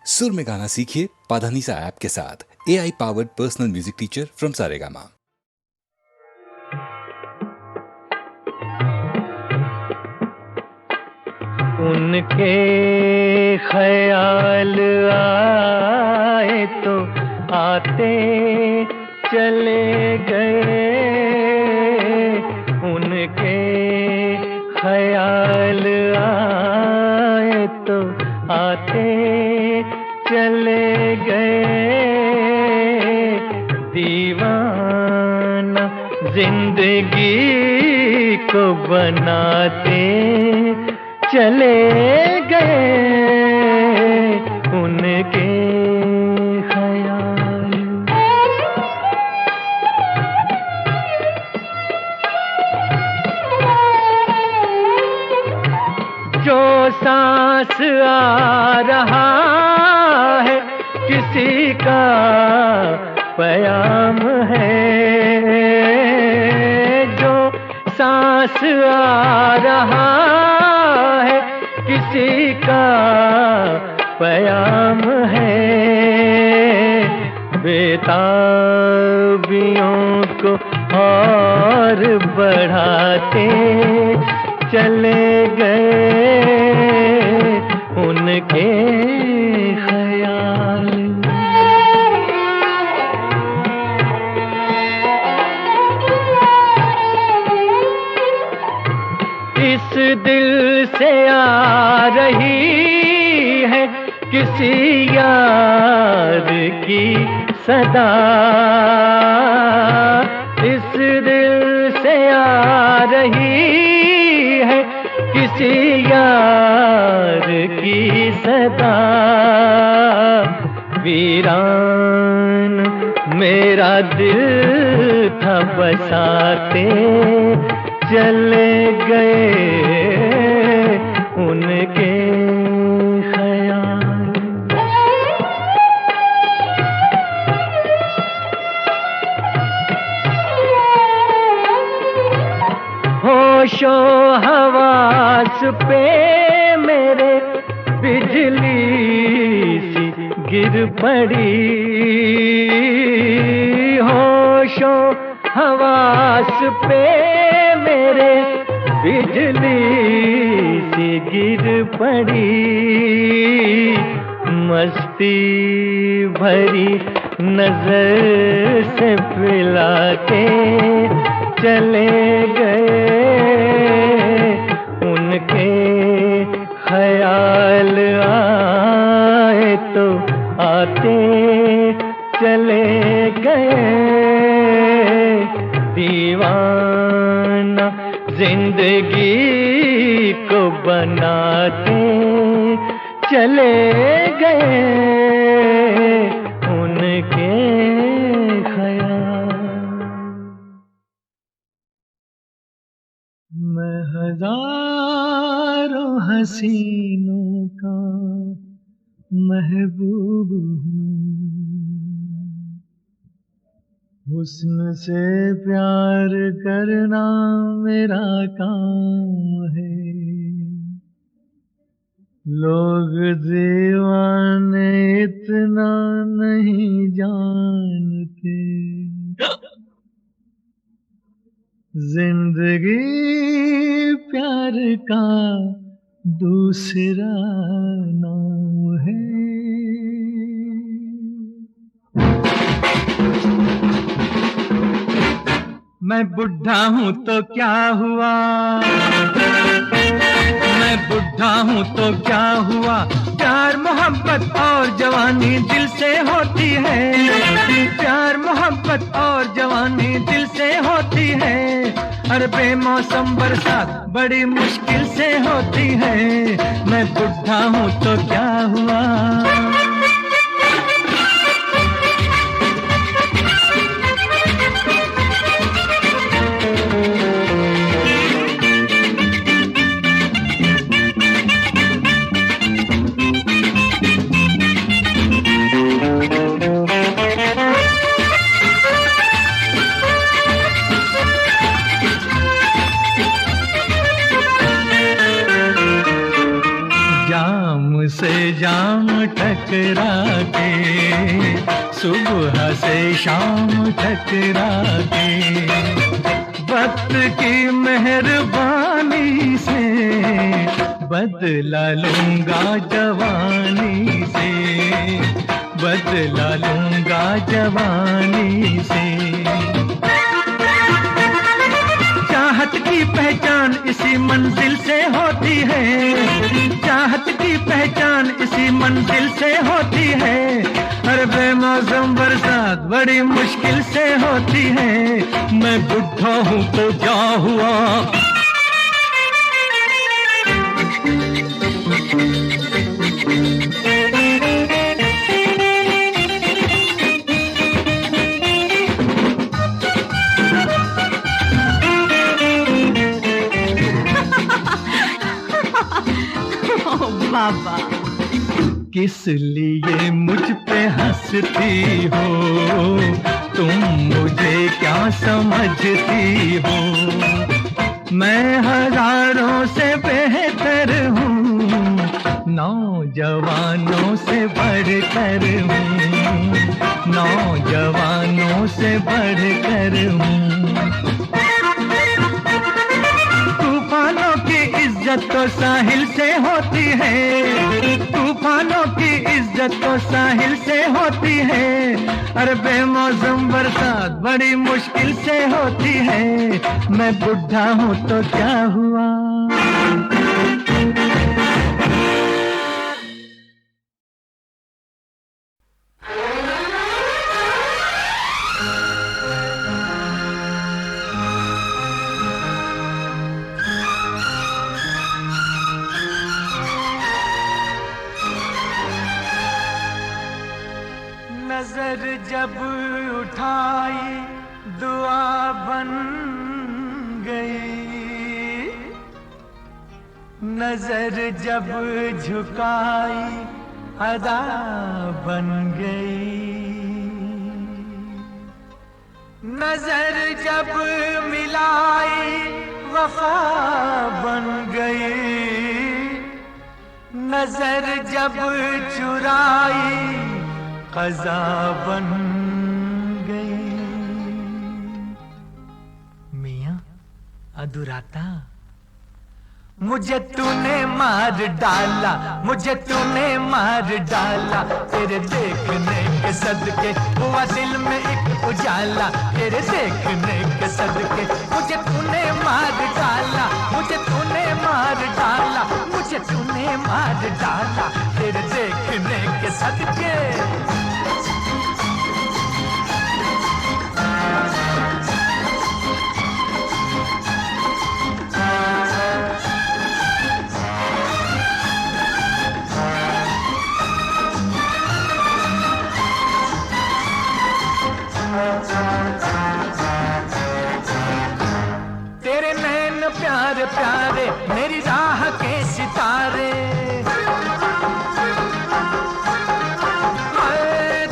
सुर में गाना सीखिए पाधानीसा ऐप के साथ। AI powered personal music teacher from Saregama. उनके ख्याल आए तो आते चले गए, उनके ख्याल आए तो आते चले गए। दीवाना जिंदगी को बनाते चले गए, उनके ख्याल। जो सांस आ रहा है किसी का प्याम है, जो सांस आ रहा है किसी का प्याम है। बेताबियों को और बढ़ाते चले गए, उनके ख्याल। इस दिल से आ रही है किसी यार की सदा, इस दिल से आ रही है किसी यार की सदा। वीरान मेरा दिल था बसाते चले गए, उनके ख्याल। होशो हवास पे मेरे बिजली सी गिर पड़ी, होशो हवास पे मेरे बिजली सी गिर पड़ी। मस्ती भरी नजर से पिलाते चले गए, उनके ख्याल आए तो आते चले गए। दीवाना जिंदगी को बनाते चले गए, उनके ख्याल। मैं हजारों हसीनों का महबूब हूँ, हुस्न से प्यार करना मेरा काम है। लोग दीवाने इतना नहीं जानते, जिंदगी प्यार का दूसरा नाम है। मैं बुढ़ा हूँ तो क्या हुआ, मैं बुढ़ा हूँ तो क्या हुआ, प्यार मोहब्बत और जवानी दिल से होती है, प्यार मोहब्बत और जवानी दिल से होती है। हर बेमौसम बरसात बड़ी मुश्किल से होती है। मैं बुढ़ा हूँ तो क्या हुआ। से जाम टकरा के, सुबह से शाम टकरा के, वक्त की मेहरबानी से बदला लूंगा जवानी से, बदला लूंगा जवानी से। चाहत की पहचान इसी मंजिल से होती है, चाहत की पहचान इसी मंजिल से होती है। हर बेमौसम बरसात बड़ी मुश्किल से होती है। मैं बुढ़ा हूँ तो क्या हुआ, बाबा। किस लिए मुझ पे हंसती हो, तुम मुझे क्या समझती हो। मैं हजारों से बेहतर हूँ, नौजवानों से बढ़कर हूँ, नौजवानों से बढ़कर हूँ। तूफानों की इज्जत तो साहिल से होती है, तूफानों की इज्जत तो साहिल से होती है। अरे बेमौसम बरसात बड़ी मुश्किल से होती है। मैं बुढ़ा हूँ तो क्या हुआ, नजर जब उठाई दुआ बन गई, नजर जब झुकाई अदा बन गई, नजर जब मिलाई वफा बन गई, नजर जब चुराई क़ज़ा बन गई। मियां अधूराता, मुझे तूने मार डाला, मुझे तूने मार डाला। तेरे देखने के सदके हुआ दिल में एक उजाला, तेरे देखने के सदके मुझे तूने मार डाला, मुझे तूने मार डाला, मुझे तूने मार डाला। तेरे देखने के सदके तेरे नैन प्यारे प्यारे मेरी राह के सितारे,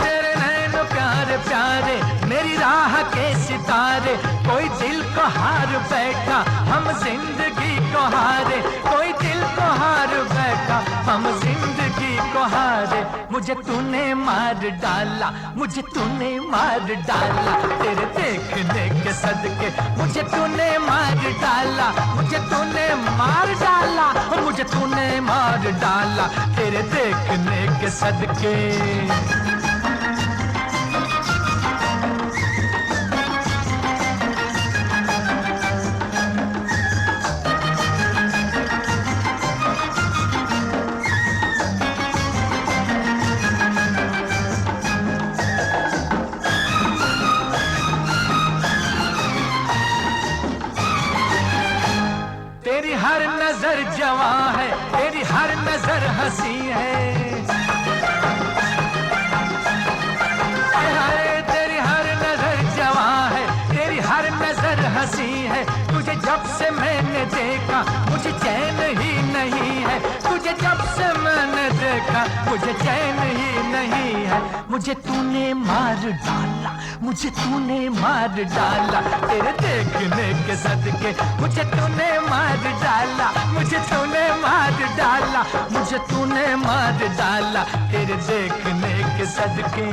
तेरे नैन प्यारे प्यारे मेरी राह के सितारे। कोई दिल को हार बैठा हम जिंदगी को हारे, कोई दिल को हार बैठा हम जिंदगी को हारे। मुझे तूने मार डाला, मुझे तूने मार डाला। तेरे देखने के सदके मुझे तूने मार डाला, मुझे तूने मार डाला, मुझे तूने मार डाला। तेरे देखने के सदके तेरी हर नजर जवां है, तेरी हर नजर हंसी है। तेरी हर नजर जवां है, तेरी हर नजर हंसी है। तुझे जब से मैंने देखा मुझे चैन ही नहीं है, तुझे जब से मैंने देखा मुझे चैन ही नहीं है। मुझे तूने मार डाला, मुझे तूने मार डाला तेरे देखने के सदके, मुझे तूने मार डाला, मुझे तूने मार डाला, मुझे तूने मार डाला तेरे देखने के सदके।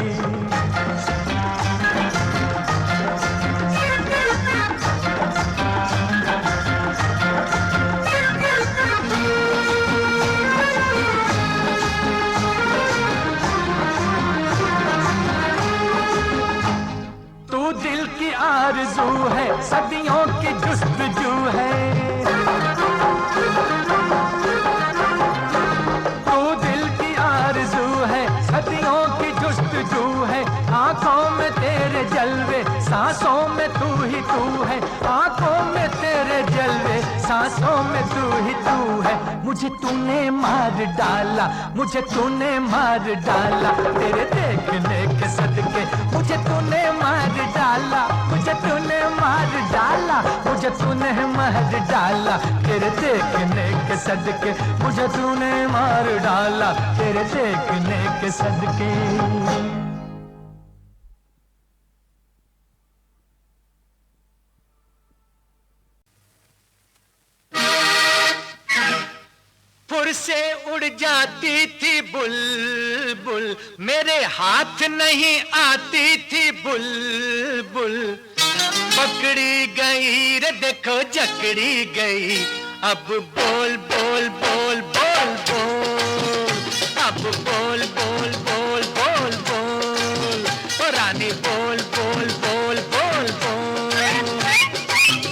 दिल की आरज़ू है, सदियों की जुस्तजू है, तू दिल की आरज़ू है, सदियों की जुस्तजू है। आंखों में तेरे जलवे, सांसों में तू ही तू है, आंखों में तेरे जलवे, सांसों में तू ही तू है। मुझे तूने मार डाला, मुझे तूने मार डाला तेरे देखने के सदके, मुझे तूने मार डाला, मुझे तूने मार डाला, मुझे तूने मार डाला तेरे देखने के सदके, मुझे तूने मार डाला तेरे देखने के सदके। फुर से उड़ जाती थी बुलबुल, मेरे हाथ नहीं आती थी बुलबुल, पकड़ी गई रे देखो जकड़ी गई, अब बोल बोल बोल बोल बोल, अब बोल बोल बोल बोल बोल, ओ रानी बोल बोल बोल बोल बोल।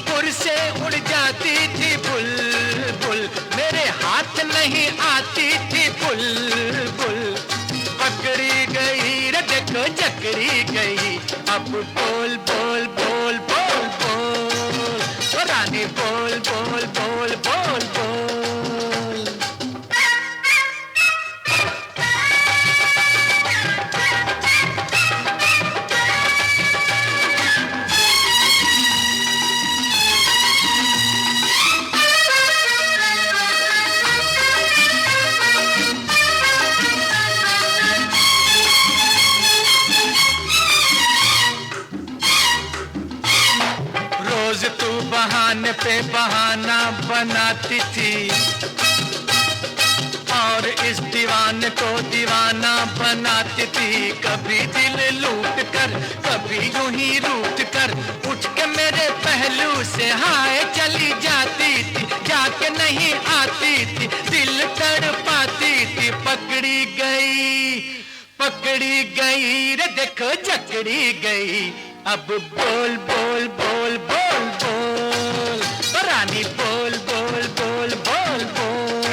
फुर से उड़ जाती थी बुलबुल, मेरे हाथ नहीं आती थी बुलबुल, पकड़ी गई रे देखो जकड़ी गई, अब बोल बोल बोल बोल बोल, ओ रानी बोल बोल बोल बोल बोल। बहाने पे बहाना बनाती थी, और इस दीवाने को दीवाना बनाती थी, कभी दिल लूट कर कभी यूं ही रूठ कर, उठ के मेरे पहलू से हाय चली जाती थी, जाके नहीं आती थी, दिल तड़पाती थी, पकड़ी गई रे देखो जकड़ी गई, अब बोल बोल बोल बोल बोल, रानी बोल बोल बोल बोल बोल।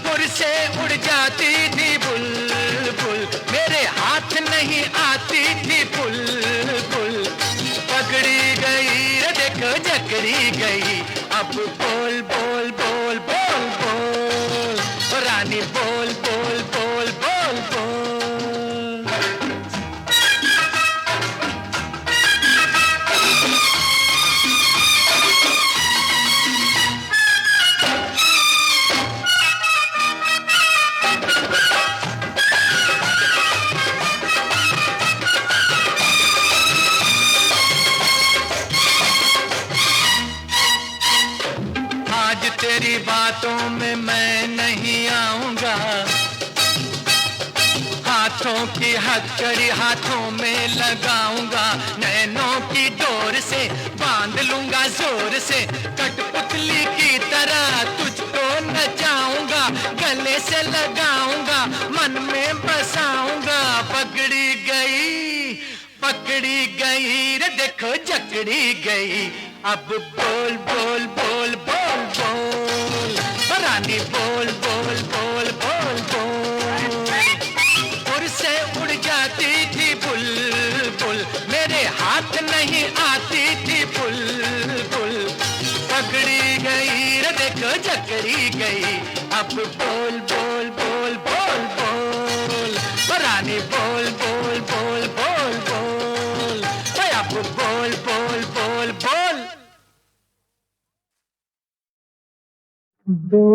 फुर से उड़ जाती थी बुलबुल, मेरे हाथ नहीं आती थी बुलबुल, पकड़ी गई रे देखो जकड़ी गई, अब बोल बोल बोल बोल बोल, रानी बोल बोल बोल बोल बोल। तेरी बातों में मैं नहीं आऊंगा, हाथों की हथकड़ी हाथों में लगाऊंगा, नैनों की डोर से बांध लूंगा जोर से, कठपुतली की तरह तुझको नचाऊंगा, गले से लगाऊंगा मन में बसाऊंगा, पकड़ी गई रे देखो जकड़ी गई, अब बोल बोल बोल बोल बोल, रानी बोल बोल बोल बोल बोल। फुर से उड़ जाती थी बुलबुल, मेरे हाथ नहीं आती थी बुलबुल, पकड़ी गई रे देखो जकड़ी गई, अब बोल बोल बोल बोल बोल, रानी बोल बोल बोल बोल बोल, अब बोल बोल बोल बोल। दो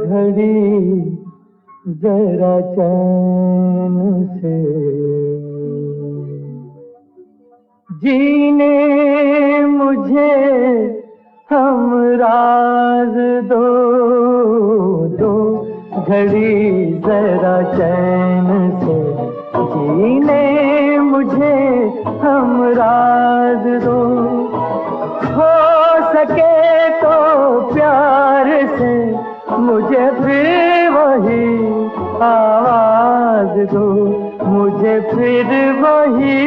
घड़ी जरा चैन से जीने मुझे हमराज दो, दो घड़ी जरा चैन से जीने मुझे हमराज दो। हो सके तो प्यार से मुझे फिर वही आवाज दो, मुझे फिर वही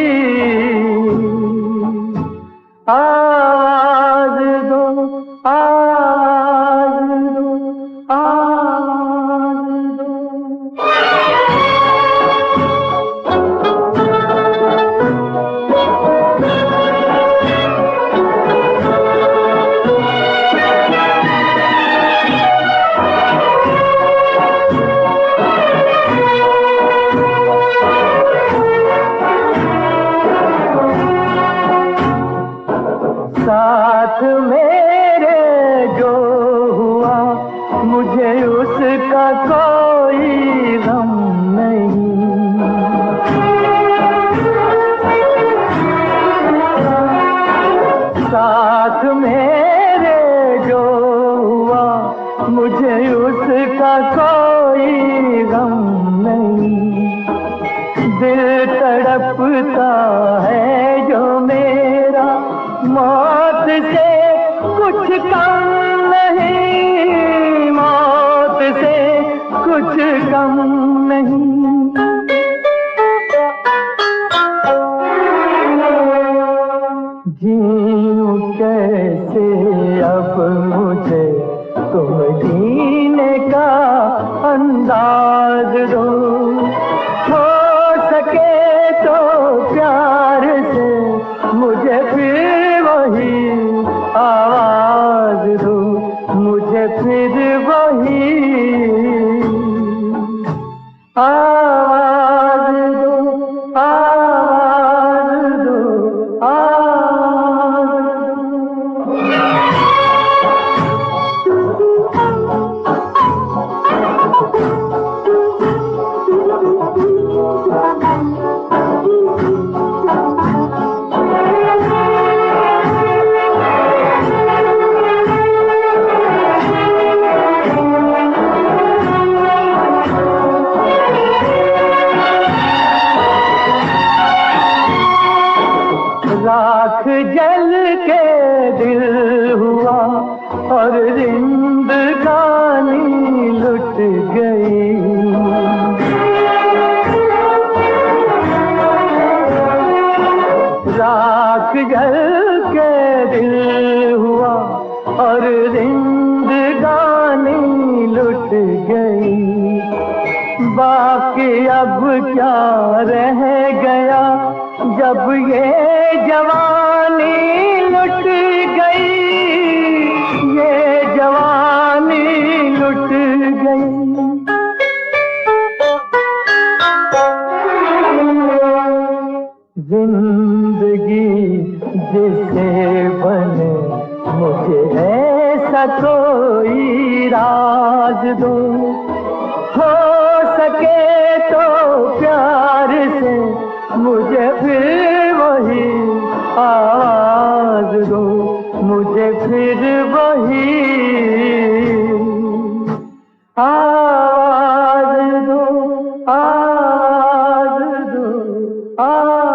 आवाज दो, आवाज दो, आवाज दो। साथ मेरे जो हुआ मुझे उसका कोई गम नहीं। साथ मेरे जो हुआ मुझे उसका कोई गम नहीं। दिल तड़पता है जो मेरा मौत से कुछ कम नहीं, मौत से कुछ कम नहीं। जीऊं कैसे अब मुझे तुम जीने का अंदाज दो। हो सके तो प्यार से मुझे फिर वही आवाज दो, मुझे फिर वही आवाज दो, आवाज दो, आवाज राख जल के दिल हुआ और जिंदगानी लुट गई। राख जल के दिल हुआ और जिंदगानी लुट गई। बाकी अब क्या रह गया जब ये जवानी लुट गई, ये जवानी लुट गई। जिंदगी जिसे बने मुझे ऐसा कोई राज दो। हो सके तो प्यार से मुझे फिर वही आवाज दो, मुझे फिर वही आवाज दो, आवाज दो, आवाज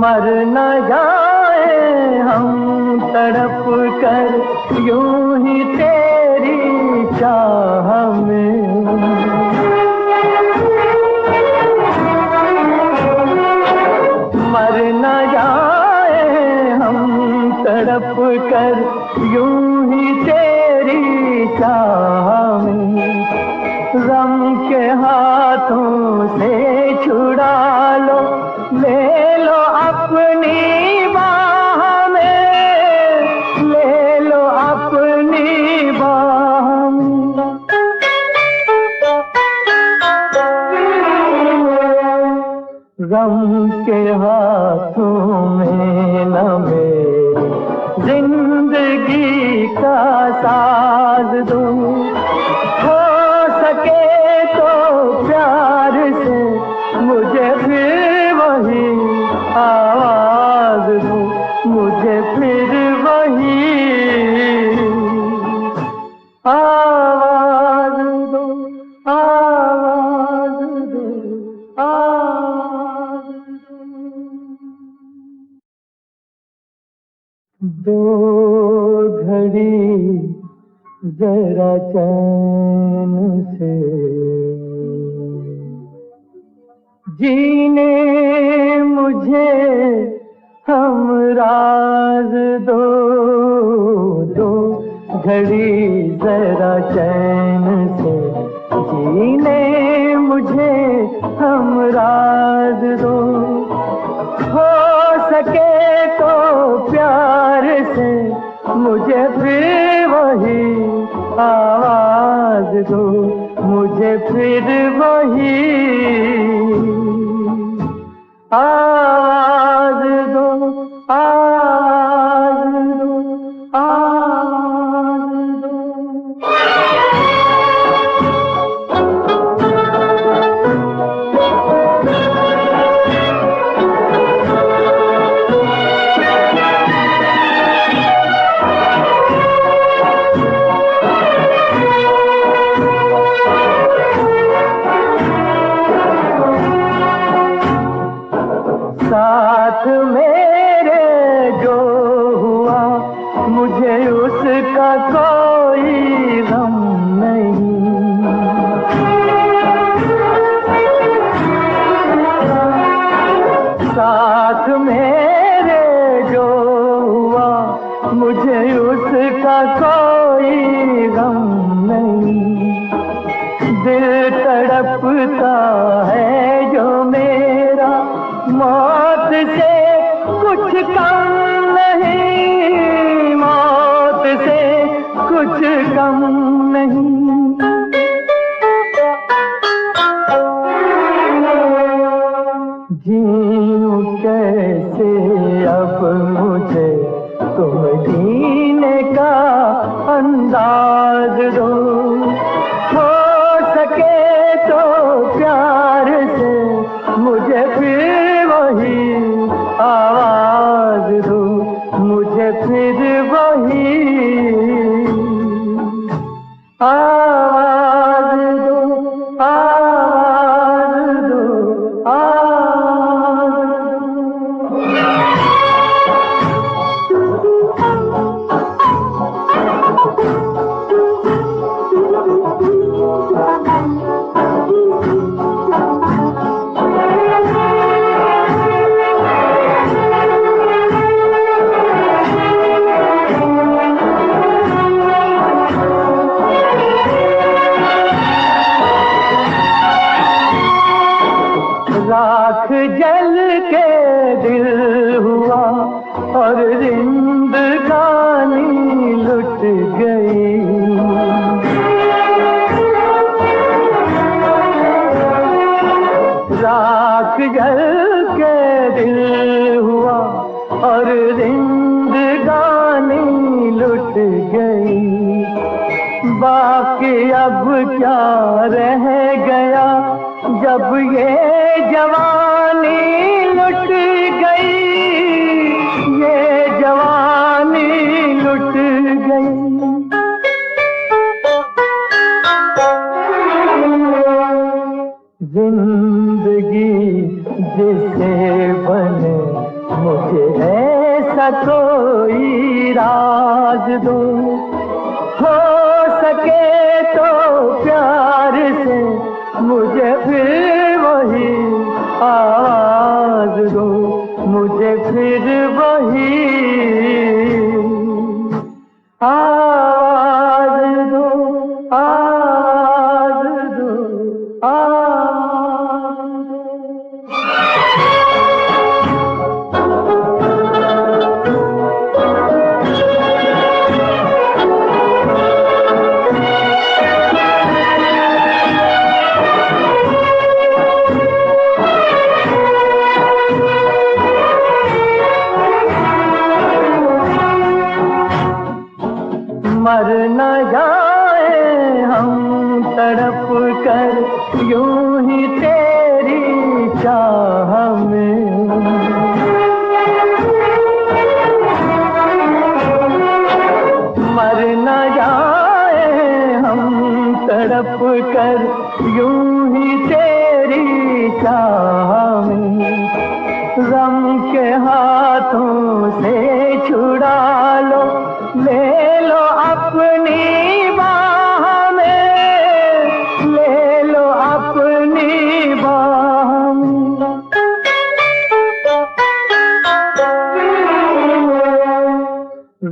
मर न जाए हम तड़प कर यूं ही तेरी चाह में। मर न जाए हम तड़प कर यूं ही तेरी चाह में। गम के हाथों से छुड़ा लो, ले लो अपनी बाह में, ले लो अपनी बाह में। के हाथों में न मेरी जिंदगी का साज दो, हो सके तो प्यार से मुझे फिर वही आवाज दो, मुझे फिर वही आवाज दो, आवाज दो, आवाज दो। दो घड़ी जरा चैन से जीने मुझे हम राज दो, दो घड़ी जरा चैन से जीने मुझे हम राज दो, हो सके तो प्यार से मुझे फिर वही आवाज दो, मुझे फिर वही आवाज दो, आवाज दो, आवाज दो। साथ मेरे जो हुआ मुझे उसका कोई गम नहीं, साथ मेरे जो हुआ मुझे उसका कोई गम नहीं, दिल तड़पता है जो मेरा मौत से कुछ कम नहीं, मौत से कुछ कम नहीं। जीऊं कैसे अब मुझे तुम जीने का अंदाज दो, हो सके तो प्यार से मुझे फिर वही आवाज दो, मुझे फिर वही आवाज दो, आवाज दो, आवाज राख जल के दिल हुआ और जिंदगानी लुट गई, राख जल के दिल हुआ और जिंदगानी लुट गई, बाकी अब क्या रह गया जब ये जवानी लुट गई, ये जवानी लुट गई। जिंदगी जिसे बने मुझे ऐसा कोई राज दो, हो सके तो प्यार से मुझे फिर वही आवाज दो, मुझे फिर वही आवाज दो, आवाज दो, आवाज दो। मर न जाए हम तड़प कर यूं ही तेरी चाह में। मर न जाए हम तड़प कर यूं ही तेरी चाह में। गम के हाथों से छुड़ा लो, ले लो अपनी बाह में, ले लो अपनी बाह में।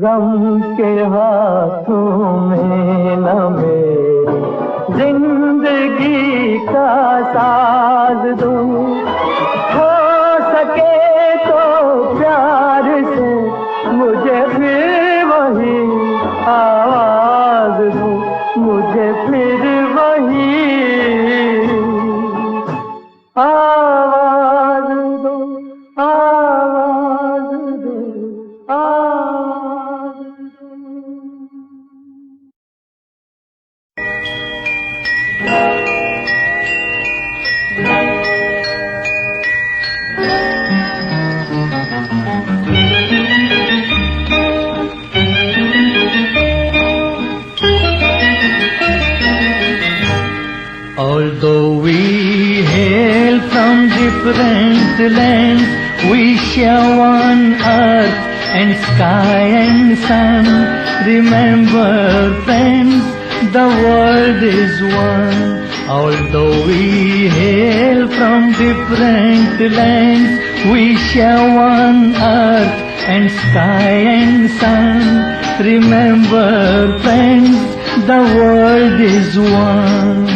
गम के हाथों में न मेरी जिंदगी का साज दूं, हो सके तो प्यार से मुझे फिर वही आवाज दो, मुझे फिर वही आवाज दो, आवाज दो, आवाज दो। Although we hail from different lands, we share one earth and sky and sun. Remember, friends, the world is one. Although we hail from different lands, we share one earth and sky and sun. Remember, friends, the world is one.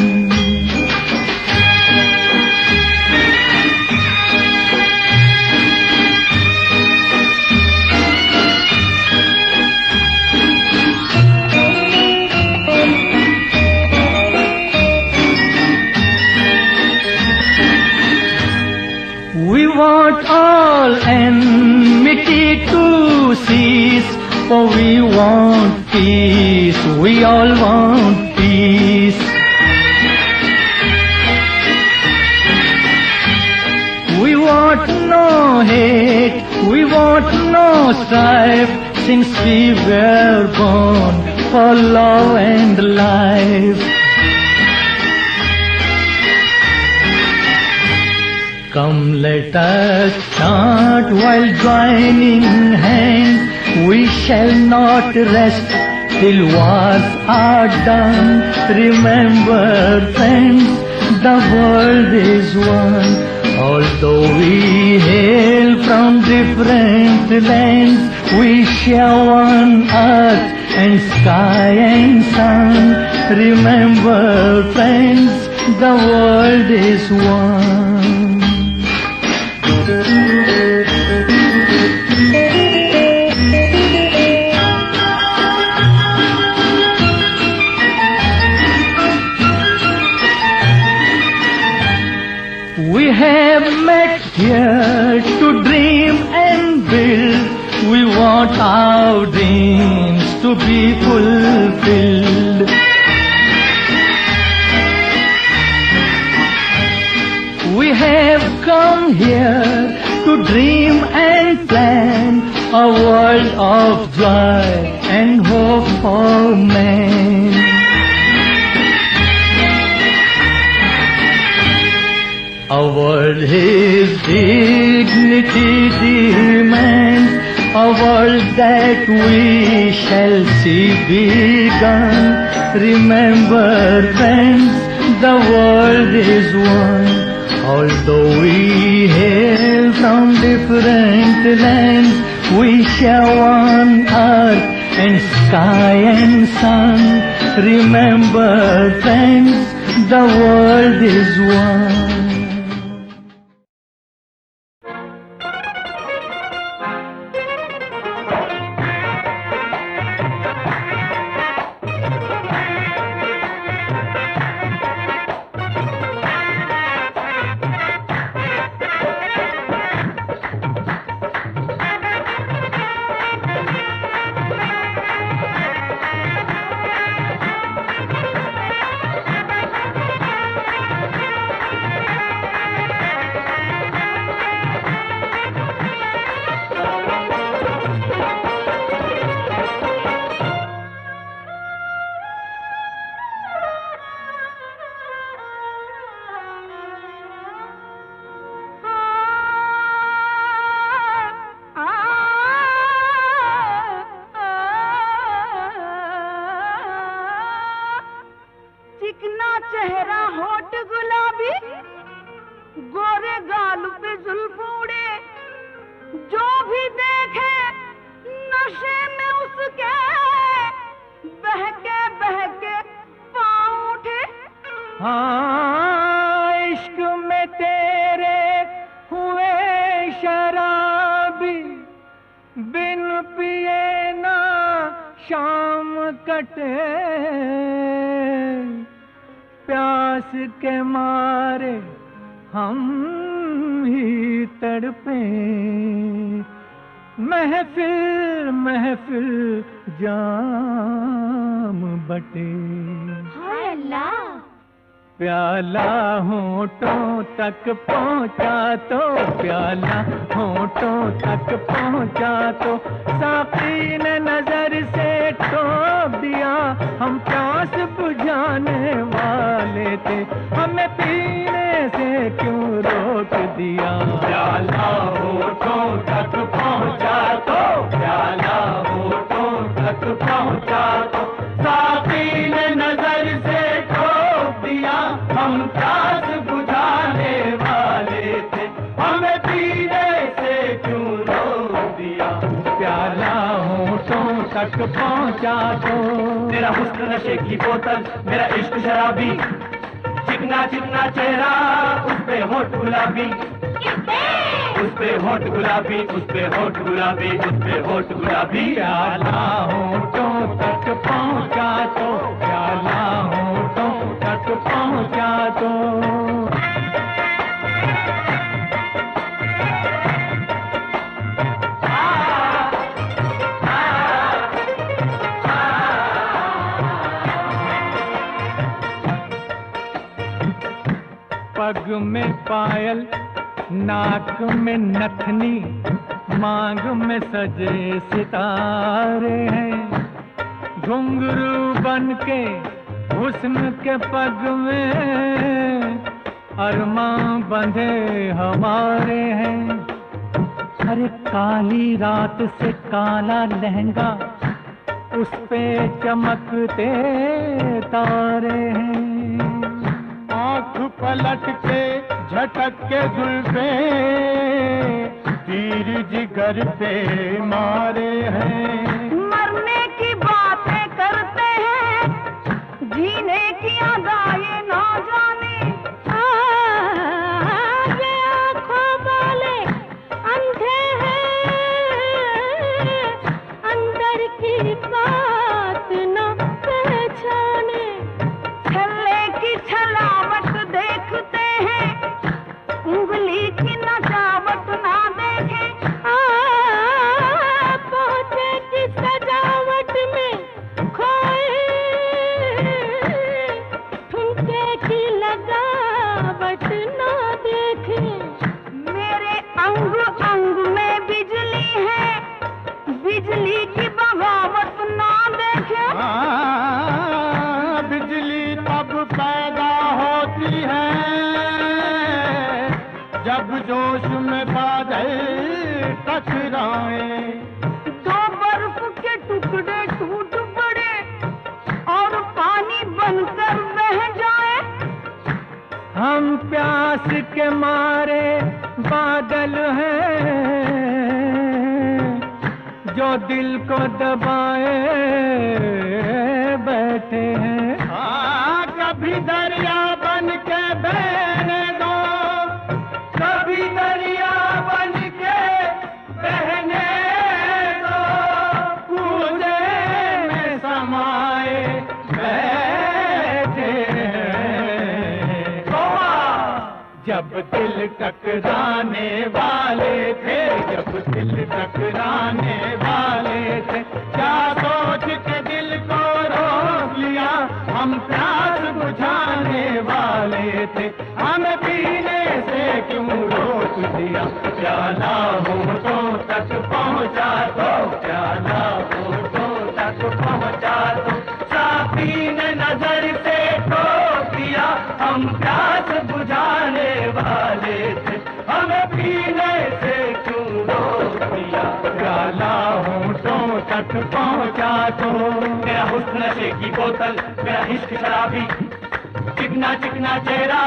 We want all enmity to cease, for we want peace, we all want peace. We want no hate, we want no strife, since we were born for love and life. Come, let us chant while joining hands. We shall not rest till wars are done. Remember, friends, the world is one. Although we hail from different lands, we share one earth and sky and sun. Remember, friends, the world is one. We have met here to dream and build. We want our dreams to be fulfilled. We have come here to dream and plan a world of joy and hope for man. A world his dignity demands, a world that we shall see begun. Remember, friends, the world is one. Although we hail from different lands, we share one earth and sky and sun. Remember, friends, the world is one. नशे में उसके बहके पाँव उठे। हाँ, इश्क में तेरे हुए शराबी, बिन पिए ना शाम कटे, प्यास के मारे हम ही तड़पे, महफिल महफिल जाम बटे। हाय अल्लाह। प्याला होठों तक पहुंचा तो, प्याला होठों तक पहुंचा तो, साकी ने नजर से टोक दिया। हम प्यास बुझाने वाले थे, हमें पीने से क्यों रोक दिया। प्याला होठों तक पहुंचा तो, प्याला होठों तक पहुंचा तो, साकी ने नजर से हम प्यास बुझाने वाले थे, हमें पीने से क्यों रोक दिया। प्याला होठों तक पहुंचा तो, मेरा हुस्न नशे की बोतल, मेरा इश्क शराबी, चिकना चिकना चेहरा, उस पे होठ गुलाबी, उस पे होठ गुलाबी, उस पे होठ गुलाबी, उस पे होठ गुलाबी। प्याला होठों तक पहुंचा तो, प्याला होठों तक पहुंचा तो। पग में पायल, नाक में नथनी, मांग में सजे सितारे हैं, घुंघरू बन के हुस्न के पग में अरमां बंधे हमारे हैं। अरे काली रात से काला लहंगा, उस पे चमकते तारे हैं, आँख पलट के झटक के जुल्फे तीर जिगर पे मारे हैं। मरने की बातें करते हैं, जीने की अदाएं ना जाने। ये आँखों वाले अंधे हैं, अंदर की बात ना पहचाने। छल्ले की छलावट देखते हैं, उंगली की नजावट ना देखें। पौधे की सजावट में खोए, ठुमके की लगावट ना देखें। मेरे अंग अंग में बिजली है, बिजली की बगावत ना देखें। बिजली तब पैदा होती है जब जोश में बादल टकराए। दो बर्फ के टुकड़े टूट पड़े और पानी बनकर बह जाए। हम प्यास के मारे बादल हैं, जो दिल को दबाए बैठे हैं। कभी दरिया बन के बहने दो, कभी दरिया बन के बहने दो, कूदे में समाए बैठे हैं। जब दिल टकराने वाले थे, जब दिल टकराने वाले थे, क्या सोच के दिल को रोक लिया। हम प्यास बुझाने वाले थे, हमें पीने से क्यों रोक दिया। प्याला होठों तक पहुंचा तो, प्याला होठों तक पहुंचा तो, साकी ने नजर से टोक दिया। हम प्यास बुझाने वाले थे, हमें पीने से क्यों रोक दिया। प्याला होठों तक पहुंचा तो, मेरा हुस्न नशे की बोतल, मेरा इश्क शराबी, चिकना चिकना चेहरा,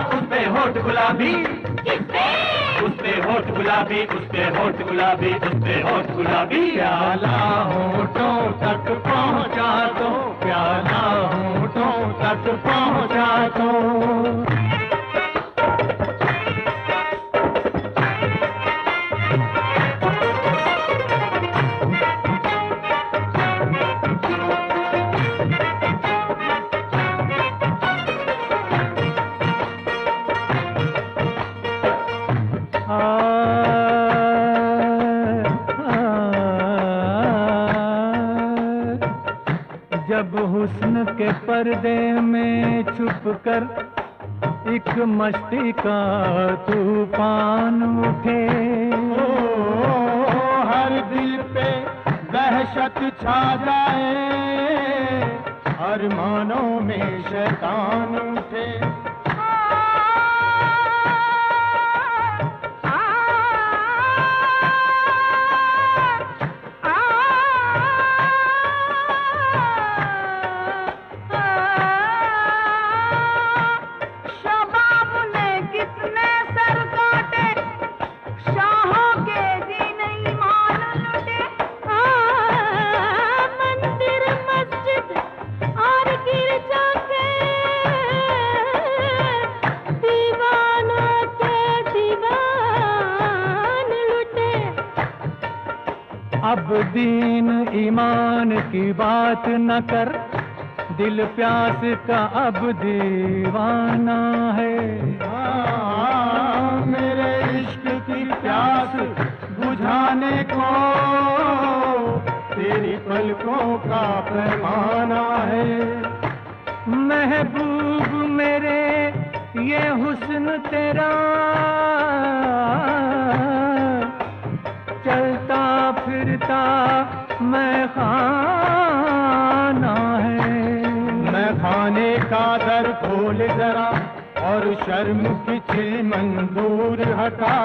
उस पे होठ गुलाबी, उस पे पे होठ गुलाबी, उस पे होठ गुलाबी, उस पे होठ गुलाबी। प्याला होठों तक पहुंचा दो, प्याला होठों तक पहुंचा दो। जब हुस्न के पर्दे में छुप कर एक मस्ती का तूफान उठे, हर दिल पे दहशत छा जाए, अरमानों में शैतान उठे। अब दीन ईमान की बात न कर, दिल प्यास का अब दीवाना है। मेरे इश्क की प्यास बुझाने को तेरी पलकों का पैमाना है। महबूब मेरे ये हुस्न तेरा चलता फिरता मैं खाना है। मैं खाने का दर खोल जरा और शर्म की चिलमन दूर हटा,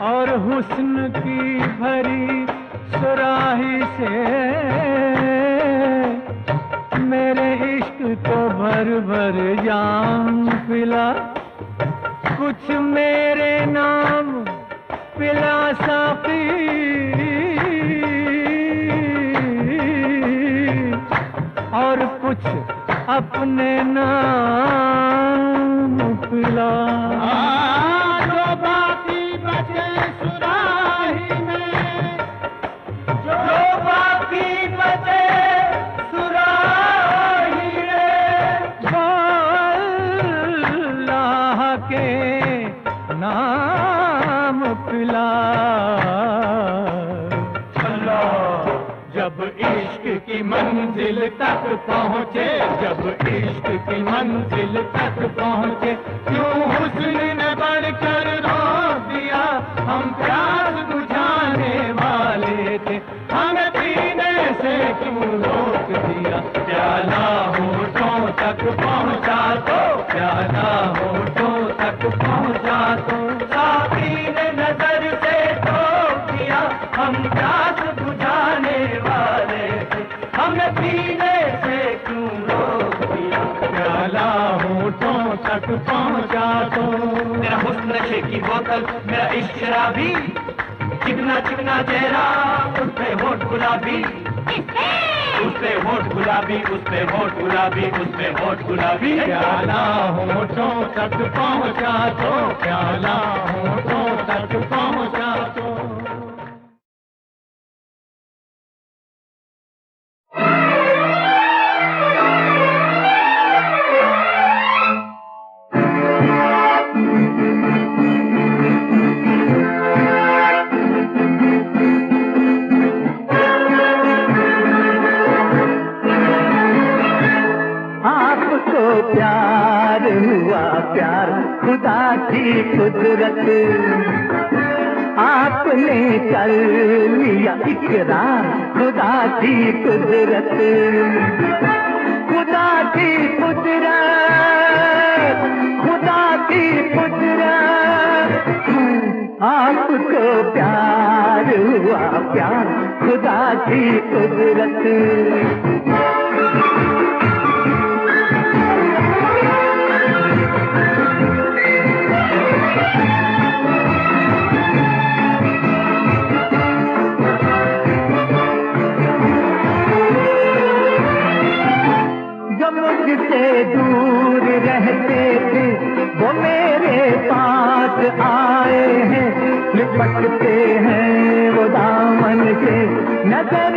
और हुस्न की भरी सुराही से मेरे इश्क को भर भर जाम पिला। कुछ मेरे नाम पिला साकी, और कुछ अपने नाम पिला। जो बाकी बचे सुराही में, जो बाकी बचे सुराही में, अल्लाह के नाम पिला। जब इश्क की मंजिल तक पहुँचे, जब इश्क की मंजिल तक पहुँचे, क्यों हुस्न ने बढ़कर रोक दिया। हम प्यास बुझाने वाले थे, हमें पीने से क्यों रोक दिया। प्याला होठों तक पहुँचा दो, प्याला होठों तक पहुँचा दो। साकी ने नजर से रोक दिया, हम प्यास बुझाने वाले थे, हमें पीने से क्यों रोक दिया। प्याला होठों तक पहुँचा दो। मेरा हुस्न नशे की बोतल, मेरा इश्क शराबी, चिकना चिकना चेहरा, उस पे होठ गुलाबी, उस पे होठ गुलाबी, उस पे होठ गुलाबी, उस पे होठ गुलाबी। प्याला होठों तक पहुँचा दो, प्याला होठों तक पहुँचा दो। प्यार हुआ प्यार खुदा की कुदरत, आपने कर लिया इकरार खुदा की कुदरत। खुदा की कुदरत, खुदा की कुदरत, आपको प्यार हुआ प्यार खुदा की कुदरत।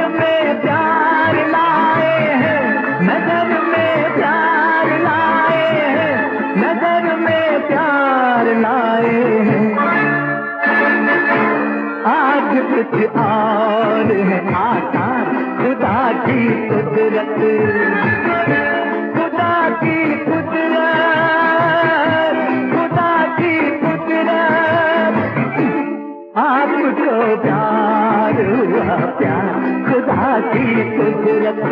नजर में प्यार लाए हैं, नजर में प्यार लाए हैं, नजर में प्यार लाए हैं। आज कुछ और है आसान, खुदा की कुदरत, खुदा की कुदरत, खुदा की कुदरत। आपको प्यार हुआ प्यार, खुदा की कुदरत।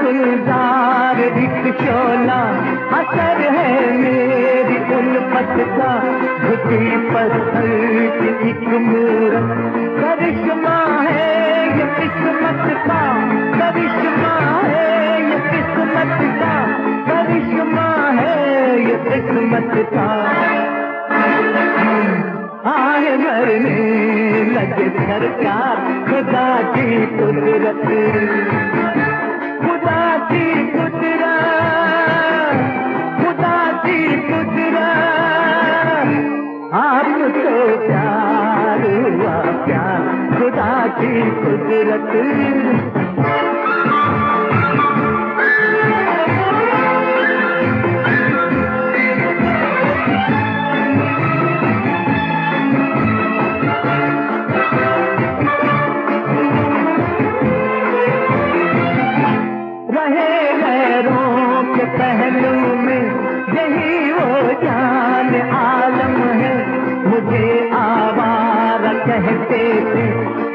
गुलजार एक शोला असर है मेरी उल्फत का, झुकी पत्थर की एक मूरत, करिश्मा है ये किस्मत का, करिश्मा है ये किस्मत का, करिश्मा है ये किस्मत का। आए मरने लगे सरकार, खुदा की कुदरत, खुदा की कुदरत, खुदा की कुदरत। आपको प्यार हुआ प्यार, खुदा की कुदरत। पहलू में यही वो जान आलम है, मुझे आवारा कहते थे,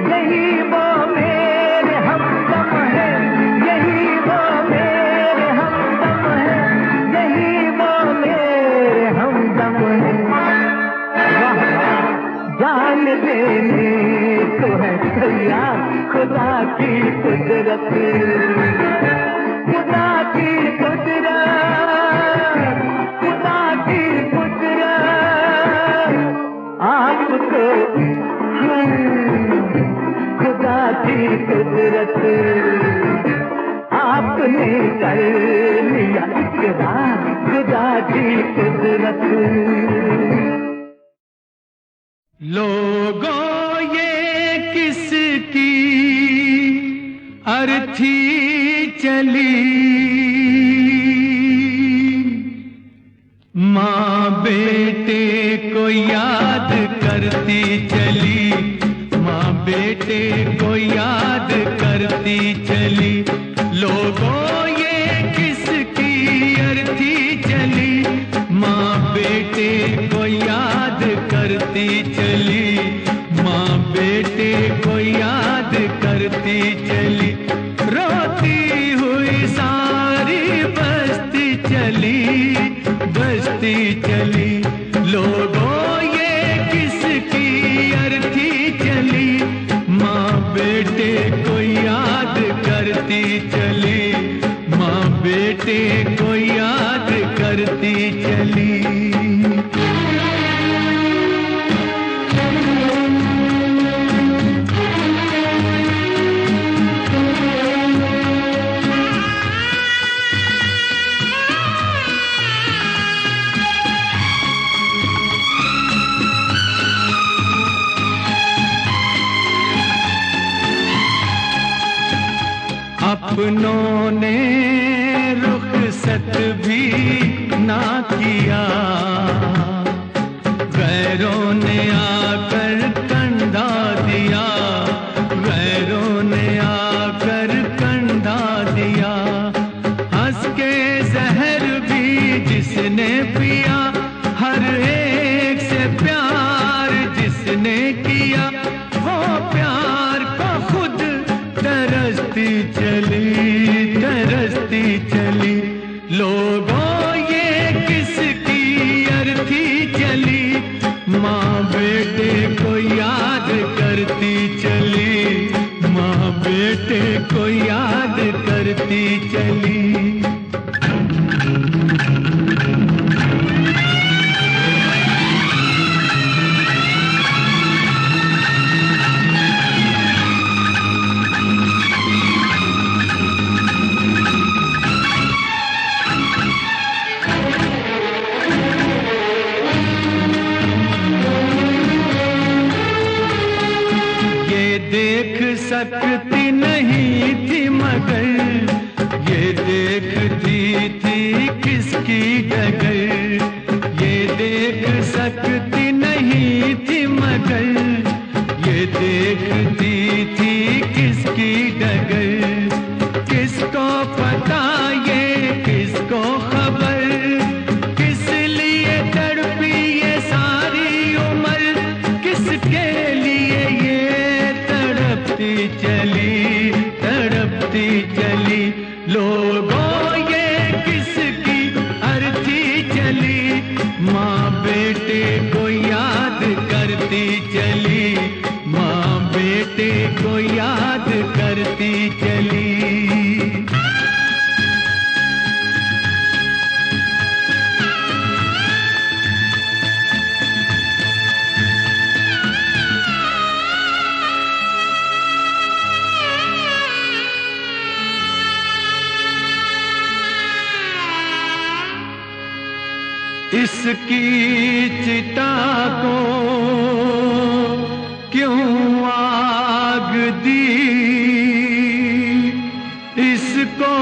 यही वो मेरे हमदम है, यही वो मेरे हमदम है, यही वो मेरे हमदम है। जान देने को है तैयार, खुदा की कुदरत, खुदा की कुदरत, खुदा की कुदरत। आपको खुदा की कुदरत, आपने कर लिया इकरार, खुदा की कुदरत। लोगों ये किसकी अर्थी चली, माँ बेटे को याद करती चली, माँ बेटे को याद करती चली। लोगों ये किसकी अर्थी चली, माँ बेटे को याद करती चली, माँ बेटे को याद करती चली। रोती हुई सारी बस्ती चली, बस्ती चली। लोगों ये किसकी अर्थी चली, माँ बेटे को याद करती चली, माँ बेटे को याद करती चली। अपनों ने रुखसत भी ना किया, गैरों ने आकर कंधा दिया, गैरों ने आकर कंधा दिया। हंस के जहर भी जिसने पिया, हर एक से प्यार जिसने किया, वो प्यार को खुद तरसती चली, तरसती चली। लोगों ये किसकी अर्थी चली, माँ बेटे को याद करती चली, माँ बेटे को याद करती चली। देख सकती नहीं थी मगर ये देखती थी किसकी डगर। ये देख सकती नहीं थी मगर ये देखती थी किसकी डगर। किसको पता ये किसको खबर, किस लिए तड़पी ये सारी उम्र, किसके लिए ये तड़पती चली। लोगों ये किसकी अर्थी चली, माँ बेटे को याद करती चली, माँ बेटे को याद करती चली। इसकी चिता को क्यों आग दी, इसको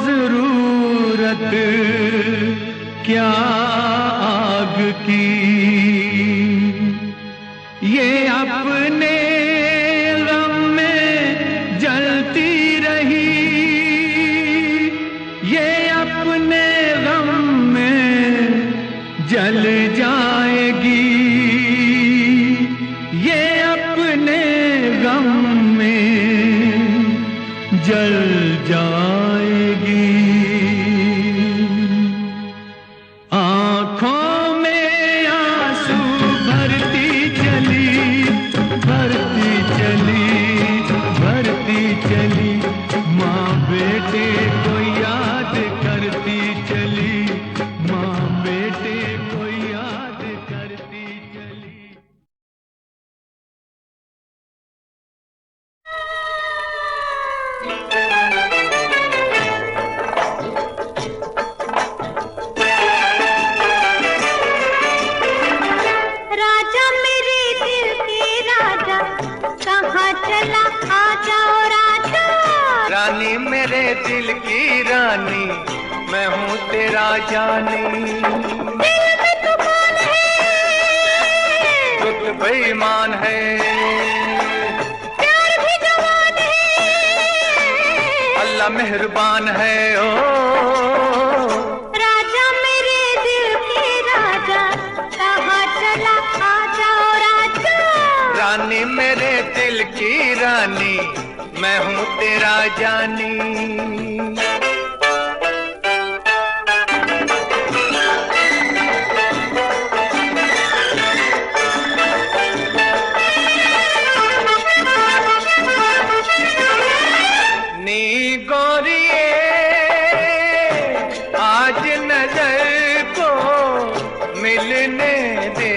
जरूरत क्या आग की। ये अपने गम में जलती रही, ये अपने गम जल जाएगी, ये अपने गम में जल जाएगी। आँखों में आंसू भरती चली, भरती चली, माँ बेटे को याद करती चली, माँ बेटे को याद करती चली। राजा मेरे दिल के राजा, कहाँ चला आ जाओ राजा। रानी मेरे दिल की रानी, मैं हूँ तेरा जानी। दिल में तूफान है, तू बेईमान है, प्यार भी जवान है, अल्लाह मेहरबान है। ओ राजा मेरे दिल के राजा, कहाँ चला आ जाओ राजा। रानी मेरे दिल की रानी, मैं हूँ तेरा जानी। आज नजर को मिलने दे,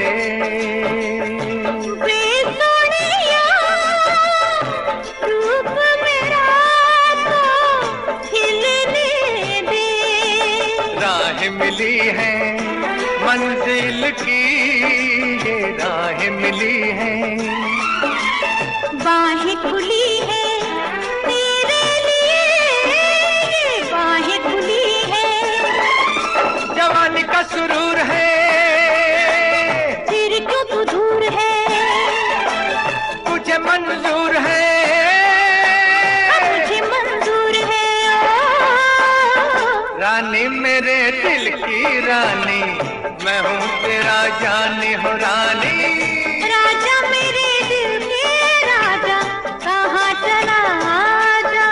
बेसोनिया रूप मेरा तो खिलने दे। राह मिली है मंजिल की, ये राह मिली है। बाहें खुली है तेरे लिए, बाहें खुली है। जवानी का सुरूर है, फिर क्यों तू दूर है, मुझे मंजूर है, मुझे मंजूर है। रानी मेरे दिल की रानी, मैं हूँ तेरा जानी हो रानी। राजा मेरे दिल के राजा, कहाँ चला आजा।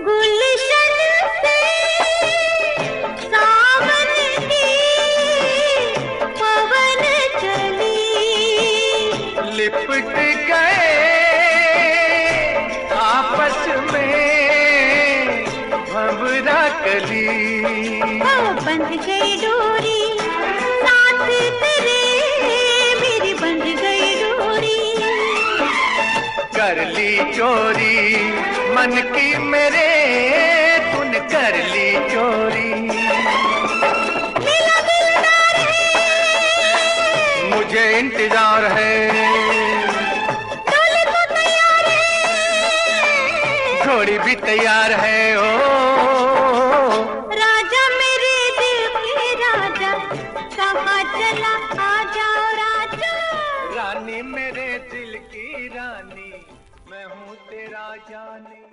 गुलशन से सावन की पवन चली, लिपट गए आपस में भंवरा कली। बंध गई डोरी साथ तेरे, मेरी बंध गई डोरी। कर ली चोरी मन की मेरे, तूने कर ली चोरी। मेरा दिलदार है, मुझे इंतजार है, डोली तो तैयार है, घोड़ी भी तैयार है। ओ राजा मेरे दिल के राजा, कहाँ चला आ जाओ राजा। रानी मेरे दिल की रानी, मैं हूँ तेरा जानी।